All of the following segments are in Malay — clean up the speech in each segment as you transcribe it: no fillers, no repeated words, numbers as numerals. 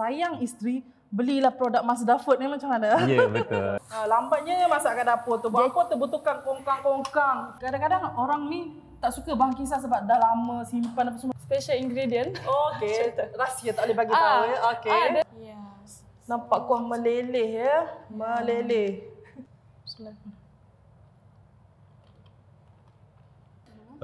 sayang isteri, belilah produk Mazda Food ni macam mana? Ya, betul. Lambatnya masak kat dapur tu. Buat apa terbutuhkan kongkang-kongkang. Kadang-kadang orang ni tak suka bahan kisar sebab dah lama simpan apa semua. Special ingredient. Okey. Rahsia tak boleh bagi tahu ya. Okey. Yes. Nampak kuah meleleh ya. Meleleh.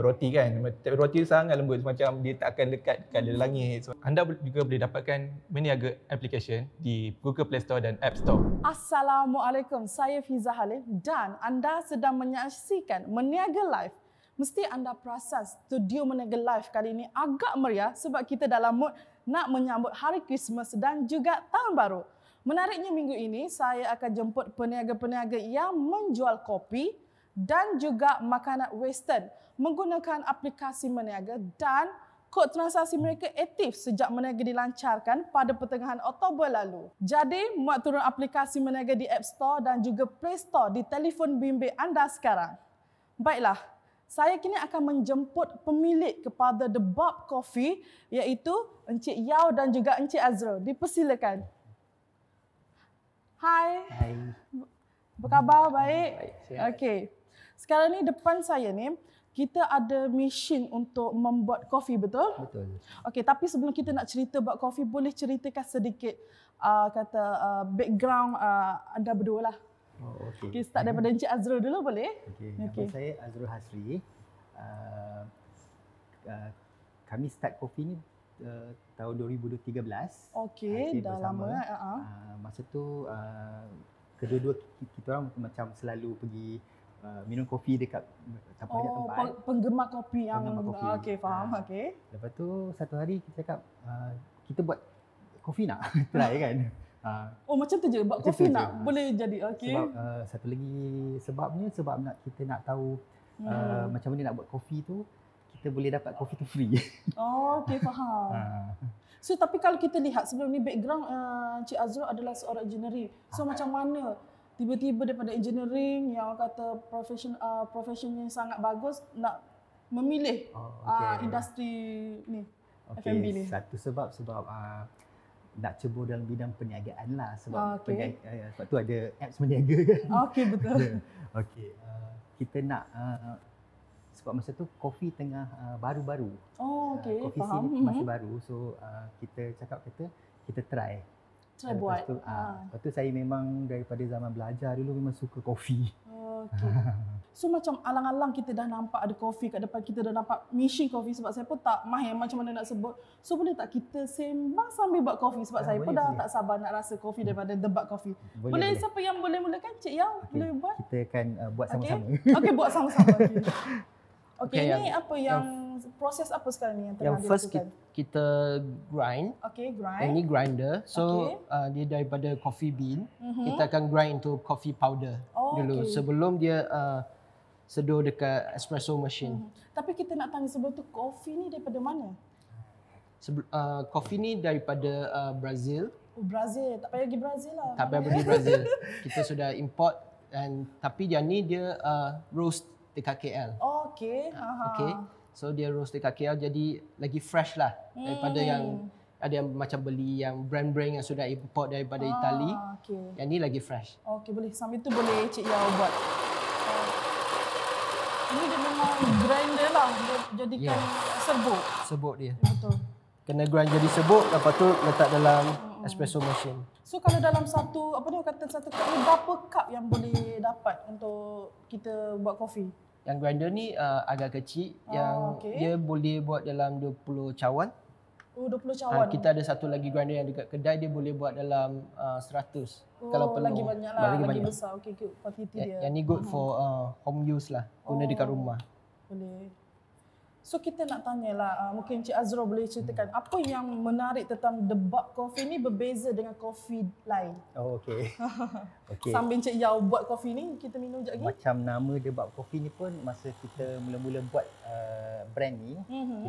Roti kan, roti sangat lembut macam dia tak akan lekat kat langit. So, anda juga boleh dapatkan berniaga application di Google Play Store dan App Store. Assalamualaikum, saya Fiza Halim dan anda sedang menyaksikan Meniaga Live. Mesti anda perasan studio Meniaga Live kali ini agak meriah sebab kita dalam mood nak menyambut Hari Christmas dan juga Tahun Baru. Menariknya minggu ini saya akan jemput peniaga-peniaga yang menjual kopi dan juga makanan western menggunakan aplikasi Meniaga dan kod transaksi mereka aktif sejak Meniaga dilancarkan pada pertengahan Oktober lalu. Jadi, muat turun aplikasi Meniaga di App Store dan juga Play Store di telefon bimbit anda sekarang. Baiklah, saya kini akan menjemput pemilik kepada The Bob Coffee iaitu Encik Yao dan juga Encik Azrul. Dipersilakan. Hai. Hai. Apa khabar? Baik? Baik, sihat. Okey. Sekarang ni depan saya ni, kita ada mesin untuk membuat kopi, betul? Betul. Okey, tapi sebelum kita nak cerita buat kopi, boleh ceritakan sedikit background anda berdua lah. Oh, okey. Kita start daripada Encik Azrul dulu, boleh? Okey. Nama saya Azrul Hasri. Kami start kopi ni tahun 2013. Okey, dah lama. Masa tu kedua-dua kita orang macam selalu pergi minum kopi dekat banyak tempat. Penggemar kopi yang Okey, faham. Okey. Lepas tu satu hari kita cakap kita buat kopi nak try kan. Macam tu je buat kopi nak boleh jadi. Okey. Sebab satu lagi sebab kita nak tahu macam mana nak buat kopi tu, kita boleh dapat kopi tu free. Okey, faham. So tapi kalau kita lihat sebelum ni background Encik Azrul adalah seorang engineering. So macam mana tiba-tiba daripada engineering yang kata profession yang sangat bagus nak memilih industri ni, F&B ni? Satu sebab nak cebur dalam bidang perniagaan lah sebab sebab tu ada apps meniaga kan. Okey, betul. Okey, kita nak sebab masa tu kopi tengah baru-baru. Okey, kopi faham. sini masih baru, so kita cakap kita try buat. Lepas tu saya memang daripada zaman belajar dulu memang suka kopi. Okey. So macam alang-alang kita dah nampak ada kopi kat depan kita, dah nampak mesin kopi sebab saya pun tak mahir macam mana nak sebut. So boleh tak kita sembang sambil buat kopi sebab saya pun dah tak sabar nak rasa kopi daripada The Bob Coffee. Boleh. Siapa yang boleh mulakan? Cik Yao boleh buat? Kita akan buat sama-sama. Okey, buat sama-sama. Okey, ini apa yang proses apa sekarang ni yang tengah dilakukan? Yang first kita grind. Okey, grind. Ini grinder. So dia daripada coffee bean, kita akan grind into coffee powder dulu sebelum dia seduh dekat espresso machine. Tapi kita nak tanya sebelum tu, kopi ni daripada mana? Kopi ni daripada Brazil. Brazil, tak payah pergi Brazil lah. Tak payah pergi Brazil. Kita sudah import tapi dia ni dia roast dekat KL. Okey. Okey. So dia roast dekat KL jadi lagi fresh lah daripada yang ada yang macam beli yang brand-brand yang sudah import daripada Itali. Yang ni lagi fresh. Okey, boleh. Sambil tu boleh Cik Yao buat. Ini dia memang grinder lah. Dia jadikan serbuk. Serbuk dia. Betul. Kena grind jadi serbuk, lepas tu letak dalam espresso machine. So kalau dalam satu satu cup ni berapa cup yang boleh dapat untuk kita buat kopi? Yang grinder ni agak kecil, yang dia boleh buat dalam 20 cawan. 20 cawan. Kita ada satu lagi grinder yang dekat kedai, dia boleh buat dalam 100. Kalau perlu. Lagi banyak lah, lagi besar. Okey, kuantiti dia. Yang ni good for home use lah, guna dekat rumah. Boleh. So kita nak tanyalah, mungkin Cik Azrul boleh ceritakan apa yang menarik tentang The Bob Coffee ni berbeza dengan kopi lain? Okey. Sambil Cik Yao buat kopi ni, kita minum sekejap lagi. Macam nama The Bob Coffee ni pun masa kita mula-mula buat brand ni,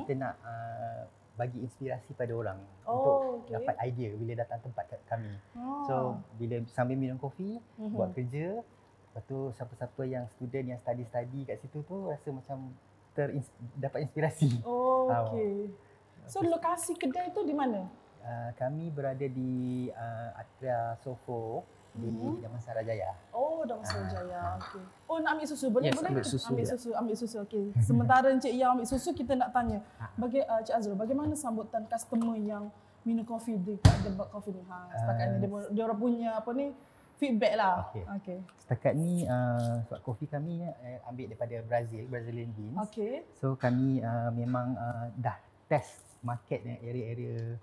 kita nak bagi inspirasi pada orang untuk dapat idea bila datang tempat kat kami. So bila sambil minum kopi, buat kerja, lepas tu siapa-siapa yang student yang study kat situ tu rasa macam dapat inspirasi. Okey. So lokasi kedai tu di mana? Kami berada di Atria Sofo di Damansara Jaya. Oh, Damansara Jaya. Okey. Oh, nak ambil susu boleh? Yes, Boleh? ambil susu, Okey. Sementara Encik Yao ambil susu, kita nak tanya Cik Azrul, bagaimana sambutan customer yang minum kopi dekat The Bug Coffee ni? Setakat ni dia orang punya apa ni feedback lah. Okey. Setakat ni sebab kopi kami ambil daripada Brazilian beans. Okey. So kami memang dah test market area-area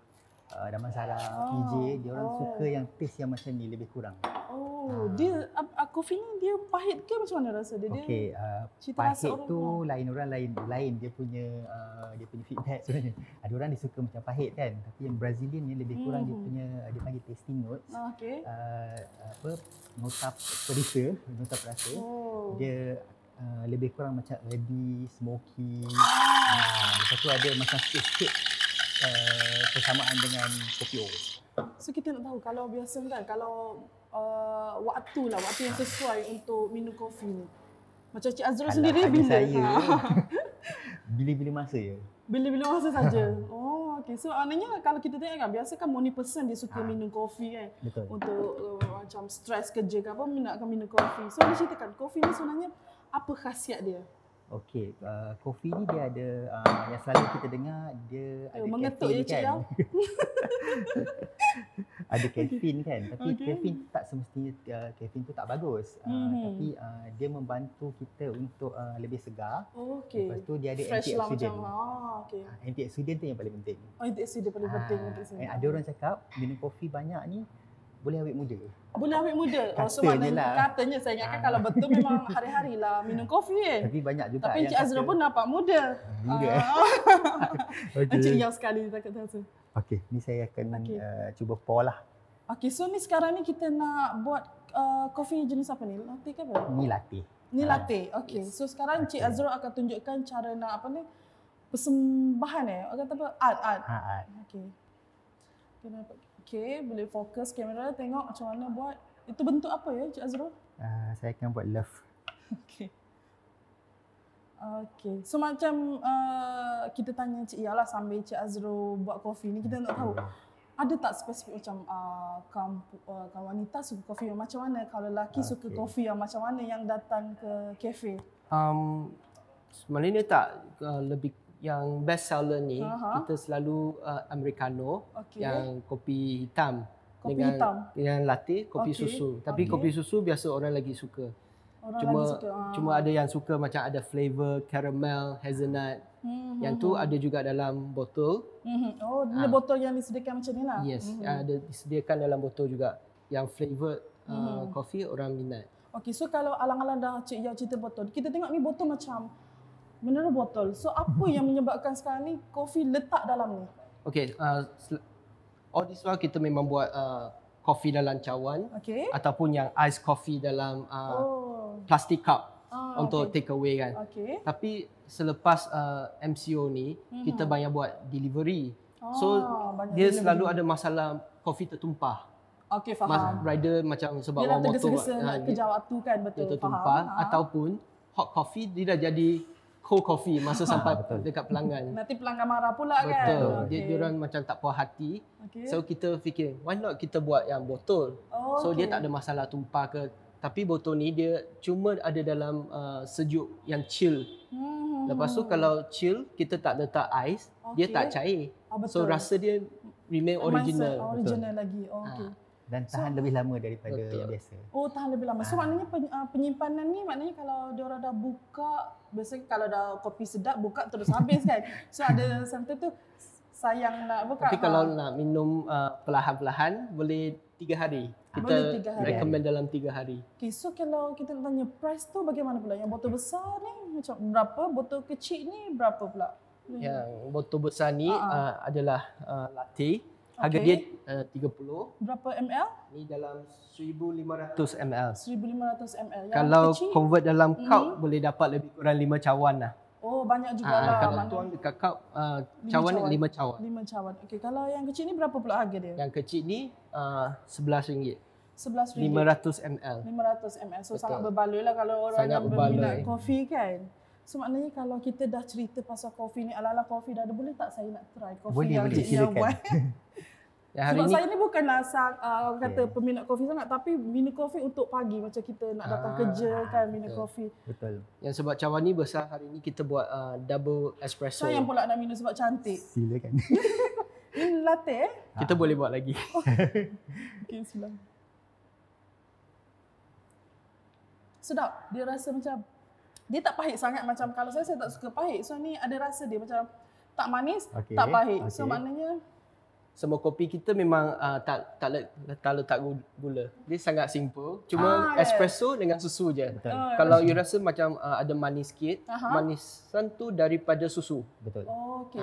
Damansara, PJ, dia orang suka yang taste yang macam ni lebih kurang. Dia kopi ni dia pahit ke macam mana rasa dia? Okey, pahit tu lain orang lain dia punya feedback sebenarnya. Ada orang dia suka macam pahit kan, tapi yang Brazilian ni lebih kurang dia punya dia panggil tasting notes. Okey. Nota perasa. Dia lebih kurang macam earthy, smoky. Lepas tu ada macam sikit persamaan dengan kopi O. So kita nak tahu kalau biasa kan, kalau waktu yang sesuai untuk minum kopi ni. Macam Cik Azrul sendiri bila? Bila-bila masa je. Bila-bila masa saja. Okey. So maknanya kalau kita tengok kan, biasa kan morning person dia suka minum kopi kan. Betul. Untuk macam stres kerja ke apa, minatkan minum kopi. So dia ceritakan kopi ni sebenarnya apa khasiat dia? Okey, kopi ni dia ada yang selalu kita dengar dia ada mengetuk kafein kan. Ada kafein kan, tapi kafein tak semestinya kafein tu tak bagus. Tapi dia membantu kita untuk lebih segar. Lepas tu dia ada antioksidan. Antioksidan tu yang paling penting. Antioksidan paling penting. Ada orang cakap minum kopi banyak ni boleh awet muda. Boleh awet muda? So maknanya katanya saya ingatkan kalau betul memang hari-hari lah minum kopi kan. Tapi banyak juga tapi Cik Azrul pun nampak muda. Encik Yao sekali takut rasa. Okey, ni saya akan cuba pour lah. Okey, so ni sekarang ni kita nak buat kopi jenis apa ni? Latte ke apa? Ni latte. Ni latte. Okey, so sekarang Cik Azrul akan tunjukkan cara nak apa ni? Persembahan Orang kata apa? Art. Okey. Okey, boleh fokus kamera tengok macam mana buat. Itu bentuk apa ya Cik Azrul? Saya akan buat love. Okey. So macam kita tanya Cik Yao lah sambil Cik Azrul buat kopi ni, kita nak tahu ada tak spesifik macam kaum wanita suka kopi yang macam mana, kalau lelaki suka kopi yang macam mana yang datang ke kafe? Sebenarnya tak lebih yang best seller ni kita selalu americano yang kopi hitam dengan latte, kopi susu. Tapi kopi susu biasa orang lagi suka. Cuma ada yang suka macam ada flavor caramel, hazelnut. Yang tu ada juga dalam botol. Dia botol yang disediakan macam ni lah. Yes, ada disediakan dalam botol juga. Yang flavor kopi orang minat. Okey, so kalau alang-alang dah Cik Yao cerita botol, kita tengok ni botol macam mineral botol. So apa yang menyebabkan sekarang ni kopi letak dalam ni? Okey, all this while kita memang buat kopi dalam cawan ataupun yang ice coffee dalam plastic cup untuk take away kan. Tapi selepas MCO ni kita banyak buat delivery. So dia selalu ada masalah kopi tertumpah. Okey, faham. Rider macam sebab dia orang motor tergesa-gesa nak kejar waktu kan, betul. Dia tertumpah ataupun hot coffee dia dah jadi cold coffee masa sampai dekat pelanggan. Nanti pelanggan marah pula kan. Betul. Dia orang macam tak puas hati. So kita fikir why not kita buat yang botol. So dia tak ada masalah tumpah ke. Tapi botol ni dia cuma ada dalam sejuk yang chill. Lepas tu kalau chill kita tak letak ais, dia tak cair. So rasa dia remain original. Original lagi. Okey. Dan tahan lebih lama daripada yang biasa. Tahan lebih lama. So maknanya penyimpanan ni maknanya kalau dia orang dah buka, biasanya kalau dah kopi sedap buka terus habis kan. So ada something tu sayang nak buka. Tapi kalau nak minum perlahan-lahan boleh 3 hari. Kita recommend dalam 3 hari. Okay, so kalau kita nak tanya price tu bagaimana pula? Yang botol besar ni macam berapa? Botol kecil ni berapa pula? Yang botol besar ni adalah latte. Harga dia 30. Berapa ml? Ni dalam 1500 ml. 1500 ml. Yang kalau kecil? Convert dalam cup boleh dapat lebih kurang 5 cawan lah. Banyak jugalah. Kalau tuang dekat cup, cawan 5 cawan. 5 cawan. Okey, kalau yang kecil ni berapa pula harga dia? Yang kecil ni RM11. RM11. 500 ml. 500 ml. So sangat berbaloi lah kalau orang yang berminat kopi kan. So maknanya kalau kita dah cerita pasal kopi ni, ala-ala kopi dah ada, boleh tak saya nak try kopi boleh, yang silakan. buat? Sebab saya ni bukanlah kata peminat kopi sangat, tapi minum kopi untuk pagi macam kita nak datang kerja kan minum kopi. Betul. Yang sebab cawan ni besar, hari ni kita buat double espresso. Saya yang pula nak minum sebab cantik. Silakan. Ini latte Kita boleh buat lagi. Okay, silakan. Sedap. Dia rasa macam, dia tak pahit sangat macam kalau saya tak suka pahit. So ni ada rasa dia macam tak manis, tak pahit. So maknanya semua kopi kita memang tak letak gula. Dia sangat simple. Cuma espresso dengan susu je. Kalau you rasa macam ada manis sikit, manisan tu daripada susu. Betul. Okey.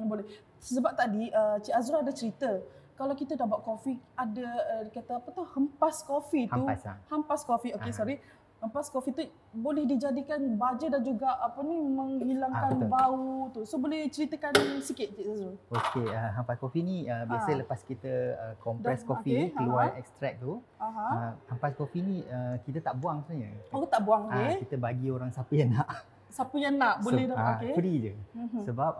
Boleh. Sebab tadi Cik Azura ada cerita, kalau kita dah buat kopi, ada kata apa tu, hempas kopi tu. Hampas kopi. Okey, sorry. Hempas kopi tu boleh dijadikan baja dan juga menghilangkan bau tu. So boleh ceritakan sikit Cik Azura. Okey, hampas kopi ni biasa lepas kita kompres kopi keluar ekstrak tu. Hampas kopi ni kita tak buang sebenarnya. Oh, tak buang kita bagi orang siapa yang nak. Siapa yang nak boleh dapat free je. Sebab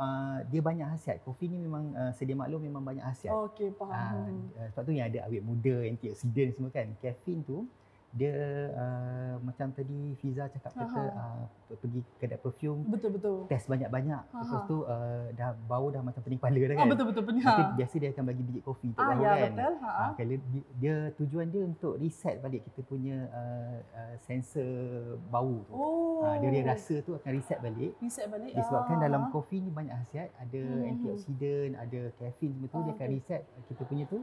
dia banyak khasiat. Kopi ni memang sedia maklum memang banyak khasiat. Okey, faham. Sebab tu yang ada awet muda, antioksidan semua kan. Caffeine tu dia macam tadi Fiza cakap kata pergi kedai perfume, betul test banyak-banyak, lepas tu dah bau dah macam pening kepala dah kan. Betul pening. Nanti biasa dia akan bagi biji kopi untuk bau kan. Betul. Kalau dia tujuan dia untuk reset balik kita punya sensor bau tu. Dia rasa tu akan reset balik. Disebabkan dalam kopi ni banyak khasiat, ada antioksidan, ada caffeine semua tu, dia akan reset kita punya tu.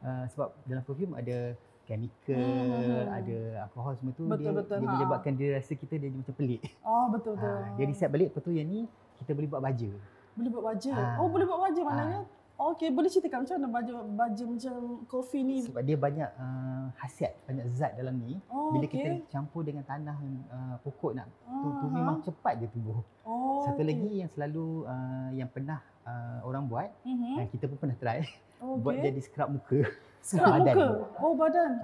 Sebab dalam perfume ada chemical, ada alkohol semua tu, dia menyebabkan dia rasa kita dia macam pelik. Betul. Dia reset balik, lepas tu yang ni kita boleh buat baja. Boleh buat baja? Boleh buat baja maknanya? Okey, boleh ceritakan macam mana baja macam kopi ni? Sebab dia banyak khasiat, banyak zat dalam ni. Bila kita campur dengan tanah pokok tu memang cepat dia tumbuh. Satu lagi yang selalu yang pernah orang buat, kita pun pernah try, buat jadi scrub muka. Scrub muka? Badan.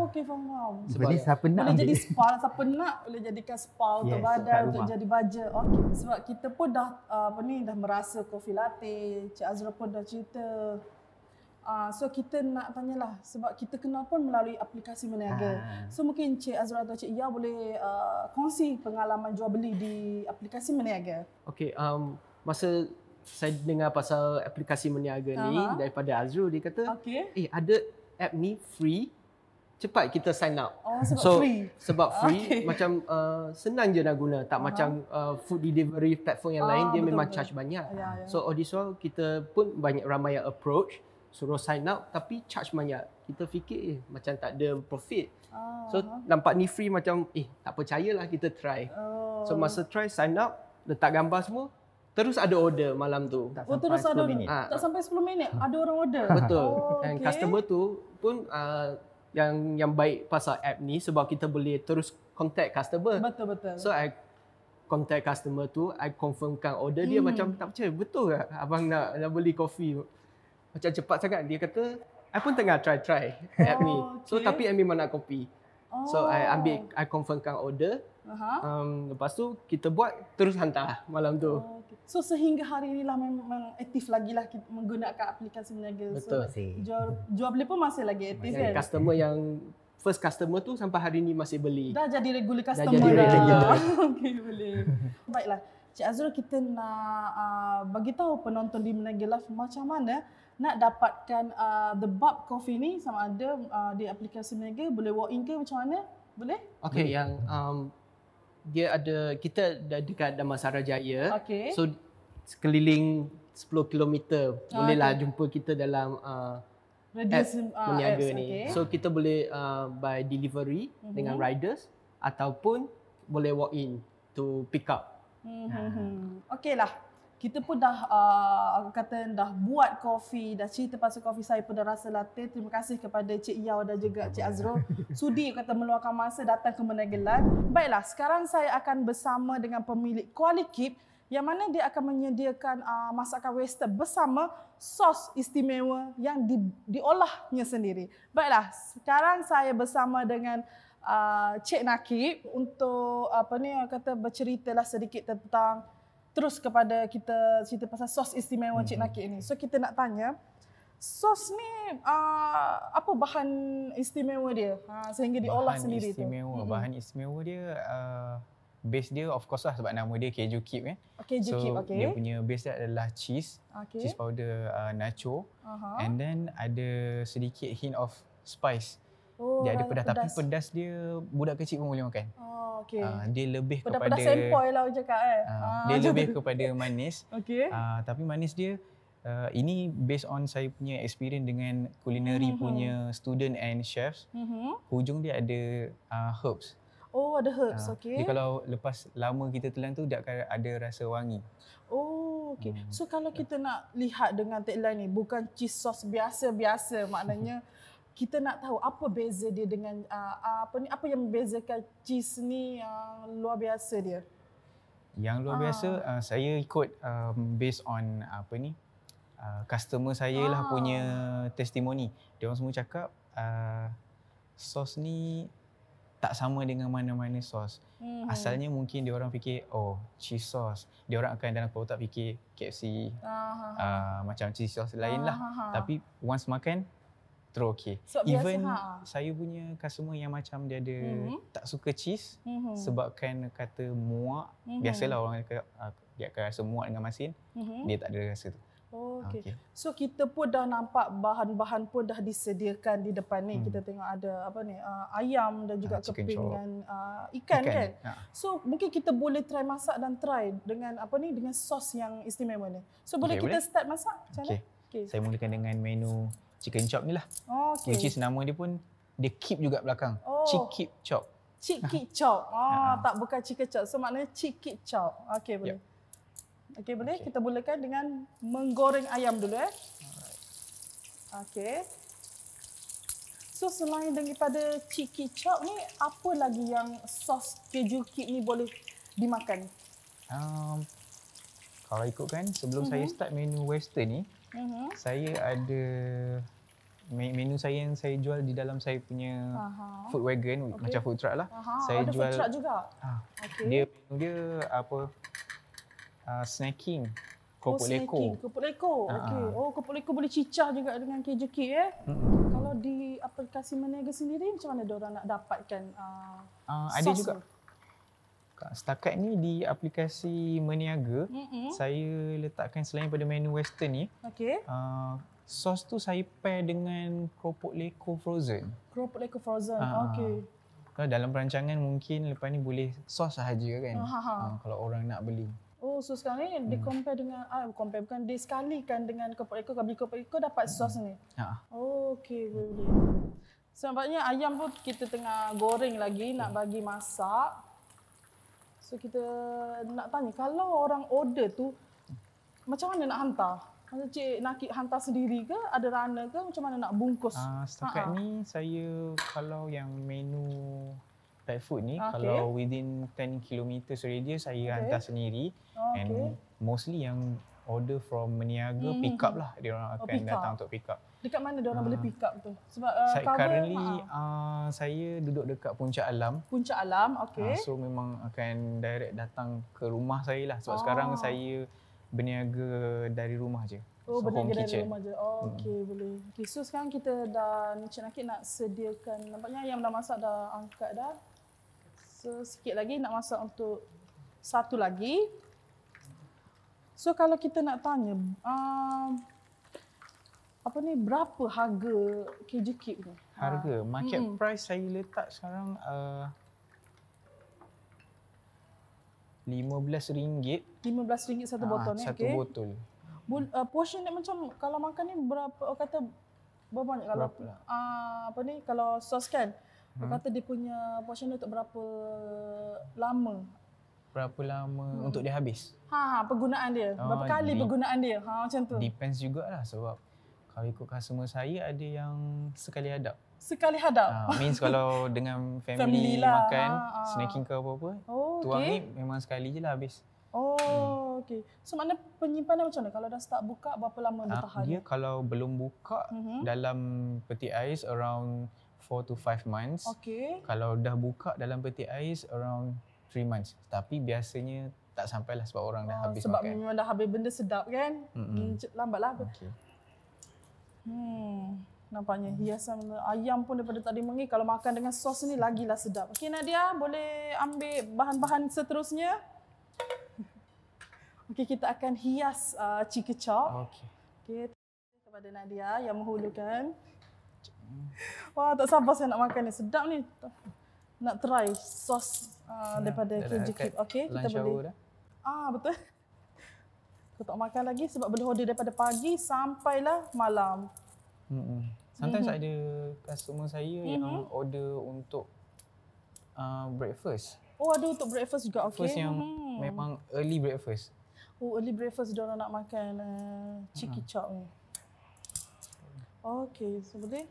Okey, faham. Sebab ni siapa nak boleh jadi spa, siapa nak boleh jadikan spa untuk badan, untuk jadi baja. Okey, sebab kita pun dah dah merasa kopi latte, Cik Azura pun dah cerita. So kita nak tanyalah, sebab kita kenal pun melalui aplikasi Meniaga. So mungkin Cik Azura atau Cik Ia boleh kongsi pengalaman jual beli di aplikasi Meniaga. Okey, masa saya dengar pasal aplikasi Meniaga ni daripada Azrul, dia kata ada app ni free, cepat kita sign up. Sebab free macam senang je nak guna, tak macam food delivery platform yang lain, dia memang charge banyak. So audiovisual kita pun ramai yang approach suruh sign up tapi charge banyak. Kita fikir macam tak ada profit. So nampak ni free macam tak percayalah, kita try. So masa try sign up, letak gambar semua, terus ada order malam tu. Terus ada 10 minit. Tak sampai 10 minit ada orang order. Betul. Dan customer tu pun yang baik pasal app ni, sebab kita boleh terus contact customer. Betul. So I contact customer tu, I confirmkan order dia, macam tak percaya, betul ke abang nak beli kopi? Macam cepat sangat. Dia kata, I pun tengah try app ni. So tapi I memang nak kopi. So I confirmkan order. Lepas tu kita buat, terus hantar malam tu. So sehingga hari inilah memang aktif lagi lah kita menggunakan aplikasi Meniaga. Betul. So jual beli pun masih lagi aktif kan? Customer yang first customer tu sampai hari ni masih beli. Dah jadi regular customer dah. Okey, boleh. Baiklah, Cik Azrul, kita nak bagi tahu penonton di Meniaga Live macam mana nak dapatkan The Bub Coffee ni, sama ada di aplikasi Meniaga, boleh walk in ke macam mana? Boleh? Okey, yang dia ada, kita dah dekat Damansara Jaya. So sekeliling 10 km bolehlah jumpa kita dalam app Meniaga ni. So kita boleh by delivery dengan riders ataupun boleh walk in to pick up. Okeylah. Kita pun dah dah buat kopi, dah cerita pasal kopi, saya pun dah rasa latte. Terima kasih kepada Cik Yau dan juga Cik Azrul sudi kata meluangkan masa datang ke Meniaga Live. Baiklah, sekarang saya akan bersama dengan pemilik Kuali Kip yang mana dia akan menyediakan masakan western bersama sos istimewa yang diolahnya sendiri. Baiklah, sekarang saya bersama dengan Cik Nakib untuk berceritalah sedikit tentang terus kepada kita cerita pasal sos istimewa Cik Nakib ni. So kita nak tanya, sos ni apa bahan istimewa dia sehingga diolah sendiri tu? Bahan istimewa dia base dia of course lah sebab nama dia Keju Keep kan. Keju Keep, okay. Dia punya base dia adalah cheese. Cheese powder nacho. And then ada sedikit hint of spice. Dia ada pedas, tapi pedas dia budak kecil pun boleh makan. Dia lebih kepada pedas sempoi lah cakap dia lebih kepada manis. Okay. Tapi manis dia ini based on saya punya experience dengan culinary punya student and chefs. Hujung dia ada herbs. Oh, ada herbs, okay. Jadi kalau lepas lama kita telan tu dia akan ada rasa wangi. Oh, okay. So kalau kita nak lihat dengan tagline ni, bukan cheese sauce biasa-biasa, maknanya kita nak tahu apa beza dia dengan apa yang membezakan cheese ni yang luar biasa dia. Yang luar biasa saya ikut based on customer saya lah punya testimoni. Dia orang semua cakap sos ni tak sama dengan mana-mana sos. Asalnya mungkin dia orang fikir cheese sauce. Dia orang akan dalam kepala otak fikir KFC macam cheese sauce lain lah. Tapi once makan terus okey. So, even saya punya customer yang macam dia ada tak suka cheese sebabkan kata muak. Biasalah orang dia akan rasa muak dengan masin. Dia tak ada rasa tu. Okay. So kita pun dah nampak bahan-bahan pun dah disediakan di depan ni. Kita tengok ada ayam dan juga keping dengan ikan kan. So mungkin kita boleh try masak dan try dengan dengan sos yang istimewa ni. So boleh kita start masak macam mana? Saya mulakan dengan menu chicken chop ni lah. Which is nama dia pun dia keep juga belakang. Chicken chop. Chicken chop. Tak bukan chicken chop. So maknanya chicken chop. Okey boleh. Okey boleh kita mulakan dengan menggoreng ayam dulu Okey. So selain daripada chicken chop ni apa lagi yang sos Keju Keep ni boleh dimakan? Kalau ikutkan sebelum saya start menu western ni, saya ada menu saya yang saya jual di dalam saya punya food wagon macam food truck lah. Saya ada jual food truck juga. Dia menu dia snacking keropok leko. Keropok leko. Okey. Keropok leko boleh cicah juga dengan Keju Keep Kalau di aplikasi Meniaga sendiri macam mana diorang nak dapatkan ada juga. Setakat ni di aplikasi Meniaga saya letakkan selain pada menu western ni. Sos tu saya pair dengan keropok leko frozen. Keropok leko frozen. Okey. Kalau dalam perancangan mungkin lepas ni boleh sos sahaja kan. Kalau orang nak beli. So sekarang ni di-compare dengan bukan disekalikan dengan keropok leko. Kalau beli keropok leko dapat sos ni. Okey boleh. So nampaknya ayam pun kita tengah goreng lagi nak bagi masak. So kita nak tanya kalau orang order tu macam mana nak hantar? Macam cik nak hantar sendiri ke? Ada runner ke? Macam mana nak bungkus? Setakat ni saya kalau yang menu pet food ni kalau within 10 km radius saya hantar sendiri. And mostly yang order from Meniaga pick up lah. Dia orang akan datang untuk pick up. Dekat mana dia orang boleh pick up tu? Sebab saya currently saya duduk dekat Puncak Alam. Puncak Alam, okey. So memang akan direct datang ke rumah saya lah. Sebab sekarang saya berniaga dari rumah je. Berniaga dari rumah je. Okey, boleh. Okay, so sekarang kita dah Encik Nakid nak sediakan. Nampaknya ayam dah masak, dah angkat dah. So sikit lagi nak masak untuk satu lagi. So kalau kita nak tanya berapa harga Keju Keep ni? Harga market price saya letak sekarang RM15. RM15 satu botol ni. Satu botol. Portion ni macam kalau makan ni berapa berapa banyak kalau kalau sos kan? Kata dia punya portion dia untuk berapa lama? Berapa lama untuk dia habis? Penggunaan dia. Berapa kali penggunaan dia? Macam tu. Depends jugalah sebab kalau ikut customer saya ada yang sekali hadap. Sekali hadap? Means kalau dengan family lah, makan, snacking ke apa-apa, tuang ni memang sekali je lah habis. Okey. So maknanya penyimpanan macam mana? Kalau dah start buka, berapa lama bertahan? Dia kalau belum buka, dalam peti ais around 4 to 5 months. Kalau dah buka dalam peti ais around 3 months. Tapi biasanya tak sampailah sebab orang dah habis sebab makan. Sebab memang dah habis benda sedap kan? Lambatlah. Nampaknya hiasan ayam pun daripada tadi mengi. Kalau makan dengan sos ni lagilah sedap. Okey Nadia, boleh ambil bahan-bahan seterusnya. Okey, kita akan hias chicken chop. Okey, kepada Nadia yang menghulukan. Wah, tak sabar saya nak makan ni. Sedap ni. Nak try sos daripada KJ Keep. Okey, kita boleh. Betul. Aku tak makan lagi sebab boleh order daripada pagi sampailah malam. Sometimes ada customer saya yang order untuk breakfast. Oh, ada untuk breakfast juga. Okey. Breakfast yang memang early breakfast. Oh, early breakfast diorang nak makan chicken chop ni. Okey, so boleh.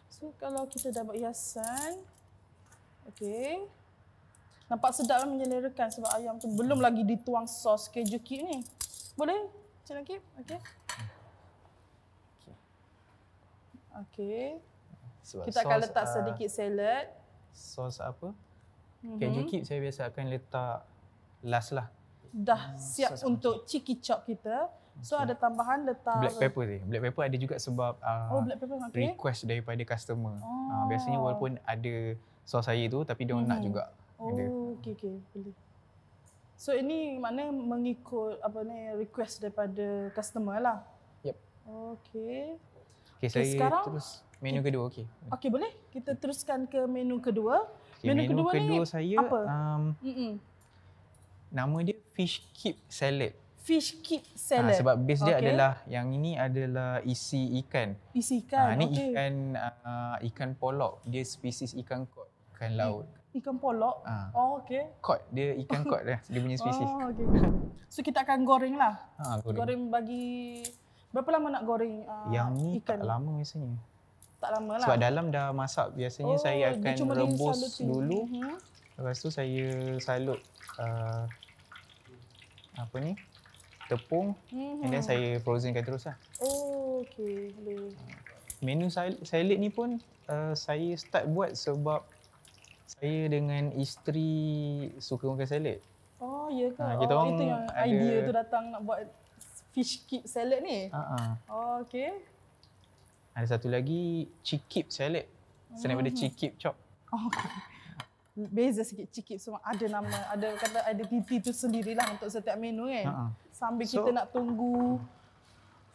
So kalau kita dah buat hiasan. Okey. Nampak sedap kan menyelerakan sebab ayam tu belum lagi dituang sos KJ Keep ni. Boleh? Cik Nakib? Okey. Okey. Kita akan letak sedikit salad. Sos apa? KJ Keep saya biasa akan letak last lah. Dah siap untuk chicken chop kita. So ada tambahan letak black pepper je. Black pepper ada juga sebab black pepper, request daripada customer. Biasanya walaupun ada sos saya tu tapi dia nak juga. Okey, boleh. So ini maknanya mengikut request daripada customer lah. Yep. Okey. Okey, saya sekarang terus menu kedua. Okey, boleh? Kita teruskan ke menu kedua. Menu kedua ni saya apa? Nama dia Fish Keep Salad. Fish Keep Salad. Sebab base dia adalah yang ini adalah isi ikan. Isi ikan. Ni ikan polok. Dia spesies ikan kod, ikan laut. Ikan polok. Okey. Kod, dia ikan kod dah. Dia punya spesies. Okey. So kita akan goreng lah. Goreng bagi berapa lama nak goreng yang ni ikan? Tak lama biasanya. Tak lama lah. Sebab dalam dah masak biasanya saya akan rebus dulu. Lepas tu saya salut tepung and then saya frozenkan terus lah. Okey. Boleh. Menu salad ni pun saya start buat sebab saya dengan isteri suka makan salad. Ya ke? Kita orang itu yang idea tu datang nak buat fish keep salad ni? Okey. Ada satu lagi chick keep salad. Selain daripada chick keep chop. Okey. Beza sikit chick keep semua ada nama, ada kata identiti tu sendirilah untuk setiap menu kan. Sambil kita nak tunggu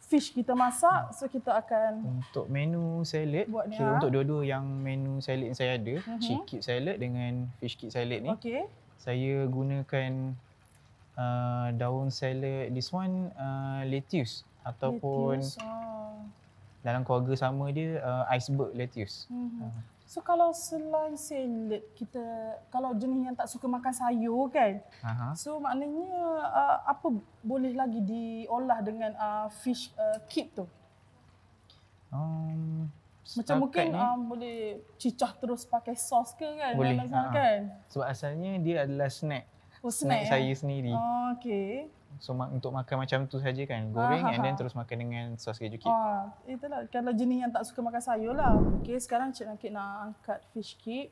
fish kita masak, so kita akan untuk menu salad, untuk dua-dua yang menu salad yang saya ada, chick keep salad dengan fish keep salad ni. Saya gunakan daun salad, this one lettuce ataupun dalam keluarga sama dia iceberg lettuce. So kalau selain salad kita, kalau jenis yang tak suka makan sayur kan, so maknanya apa boleh lagi diolah dengan fish keep tu? Macam mungkin boleh cicah terus pakai sos ke kan? Boleh. Kan? Sebab asalnya dia adalah snack. Snack saya sendiri. Okey. So untuk makan macam tu saja kan, goreng and then terus makan dengan sos KJ Keep. Itulah kalau jenis yang tak suka makan sayur lah. Okey, sekarang Cik Nakib nak angkat fish keep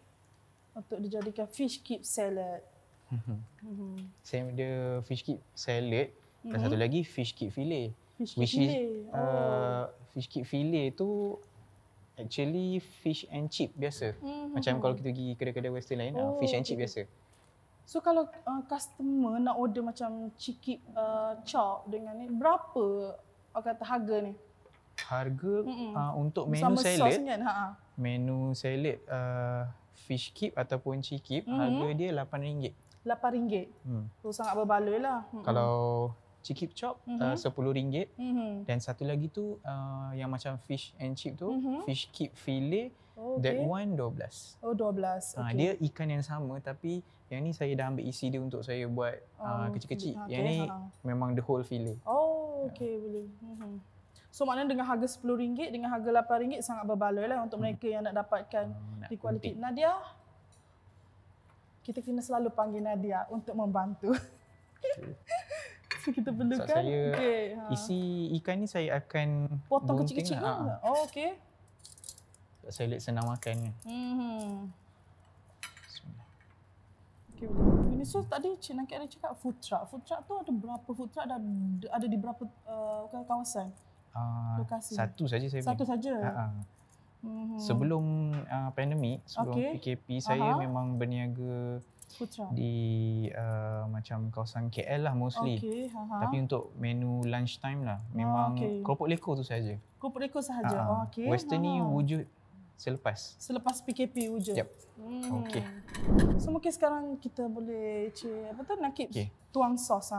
untuk dijadikan fish keep salad. Saya ada fish keep salad dan satu lagi fish keep fillet. Fish keep fillet tu actually fish and chip biasa. Macam kalau kita pergi kedai-kedai western lain, fish and chip biasa. So kalau customer nak order macam chicken chop dengan ni, berapa kata harga ni? Harga untuk menu sama salad, kan? Menu salad fish keep ataupun chicken keep, harga dia RM8. RM8. So sangat berbaloi lah. Kalau chicken keep chop RM10. Dan satu lagi tu yang macam fish and chip tu, fish keep fillet, that one RM12. Oh, RM12. Dia ikan yang sama tapi yang ni saya dah ambil isi dia untuk saya buat kecil-kecil. Yang ni memang the whole fillet. Okey, boleh. So maknanya dengan harga RM10 dengan harga RM8 sangat berbaloi lah untuk mereka yang nak dapatkan di kualiti. Nadia, kita kena selalu panggil Nadia untuk membantu. So kita perlukan saya isi ikan ni saya akan potong kecil-kecil lah. Okey. Saya lihat senang makan. Okay, ini so tadi Cik Nakib ada cakap food truck. Food truck tu ada berapa food truck ada di berapa kawasan? Satu saja saya Satu saja. Sebelum pandemik, sebelum PKP, saya memang berniaga di macam kawasan KL lah mostly. Tapi untuk menu lunch time lah, memang keropok lekor tu saja. Keropok lekor sahaja. Western ni wujud selepas PKP wujud. Yep. So mungkin sekarang kita boleh Nakib tuang sos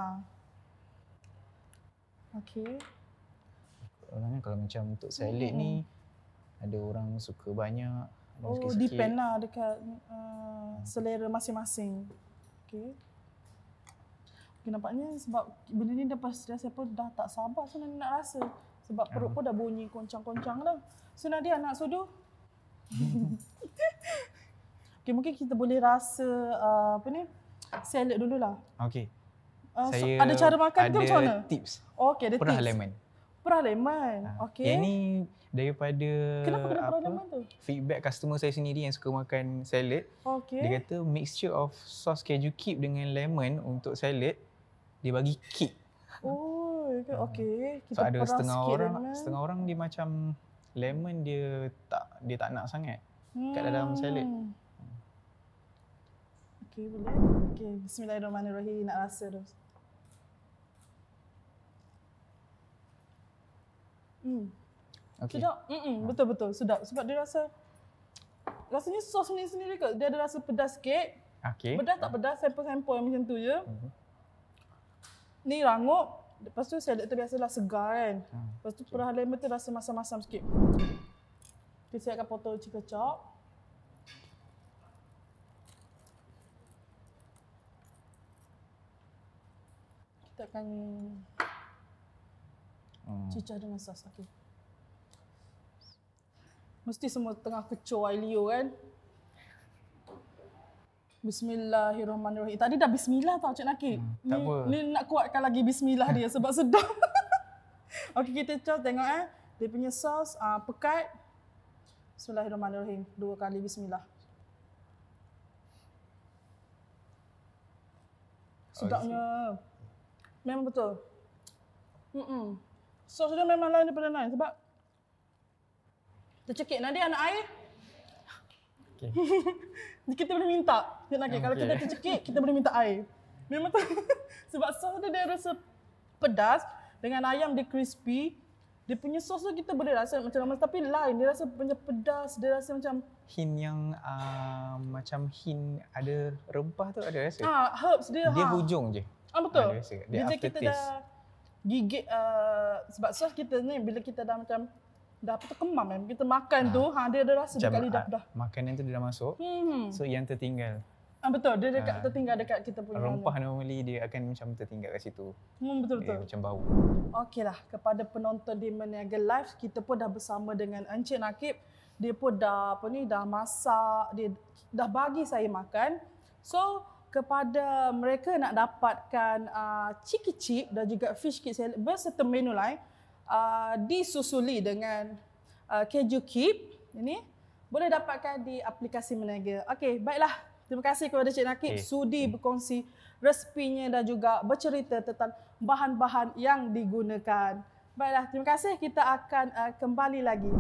Kalau macam untuk salad ni ada orang suka banyak, ada sikit-sikit. Depend lah dekat selera masing-masing. Nampaknya sebab benda ni dah saya pun dah tak sabar sebenarnya nak rasa. Sebab perut pun dah bunyi koncang-koncang dah. So Nadia nak sudu? Mungkin kita boleh rasa salad dululah. Saya ada cara makan ke macam mana? Ada tips. Ada perah tips. lemon. Perah lemon. Yang ni daripada kenapa kena perah lemon tu? Feedback customer saya sendiri yang suka makan salad. Dia kata mixture of sauce keju cube dengan lemon untuk salad dia bagi kick. Kita so ada setengah orang dia macam lemon dia tak nak sangat kat dalam salad. Boleh. Bismillahirrahmanirrahim, nak rasa tu. Sedap. Betul-betul sedap. Sebab dia rasanya sos ni sendiri kot. Dia ada rasa pedas sikit. Pedas tak pedas, sampel-sampel macam tu je. Ni rangup. Lepas tu salad tu biasalah segar kan. Lepas tu perah lemon tu rasa masam-masam sikit. Saya akan potong chicken chop. Kita akan cicah dengan sos. Mesti semua tengah kecoh air liur kan. Bismillahirrahmanirrahim. Tadi dah bismillah tau Cik Nakib. Tak apa. Ni nak kuatkan lagi bismillah dia sebab sedap. Kita tengok dia punya sos pekat. Bismillahirrahmanirrahim. 2 kali bismillah. Sedapnya. Memang betul. Sos dia memang lain daripada lain sebab tercekik. Nadia nak air? Kita boleh minta. Kalau kita tercekik, kita boleh minta air. Memang tu. Sebab sos dia rasa pedas. Dengan ayam dia crispy. Dia punya sos tu kita boleh rasa macam lemas. Tapi lain. Dia rasa macam pedas. Dia rasa macam hint yang macam hint ada rempah tu ada rasa. Herbs dia. Dia hujung je. Betul. Dia bila kita dah gigit sebab sos kita ni bila kita dah macam dah kemam kan. Kita makan tu dia ada rasa dekat lidah dah. Makanan tu dia dah masuk. So yang tertinggal. Betul, dia tertinggal dekat kita punya rempah normally dia akan macam tertinggal kat situ. Betul-betul. Macam bau. Okeylah, kepada penonton di Meniaga Live, kita pun dah bersama dengan Encik Nakib. Dia pun dah dah masak, dia dah bagi saya makan. So, kepada mereka nak dapatkan chicken chip dan juga fish cake salad berserta menu lain, disusuli dengan keju cube ini boleh dapatkan di aplikasi Meniaga. Okey, baiklah. Terima kasih kepada Cik Nakib sudi berkongsi resepinya dan juga bercerita tentang bahan-bahan yang digunakan. Baiklah, terima kasih. Kita akan kembali lagi.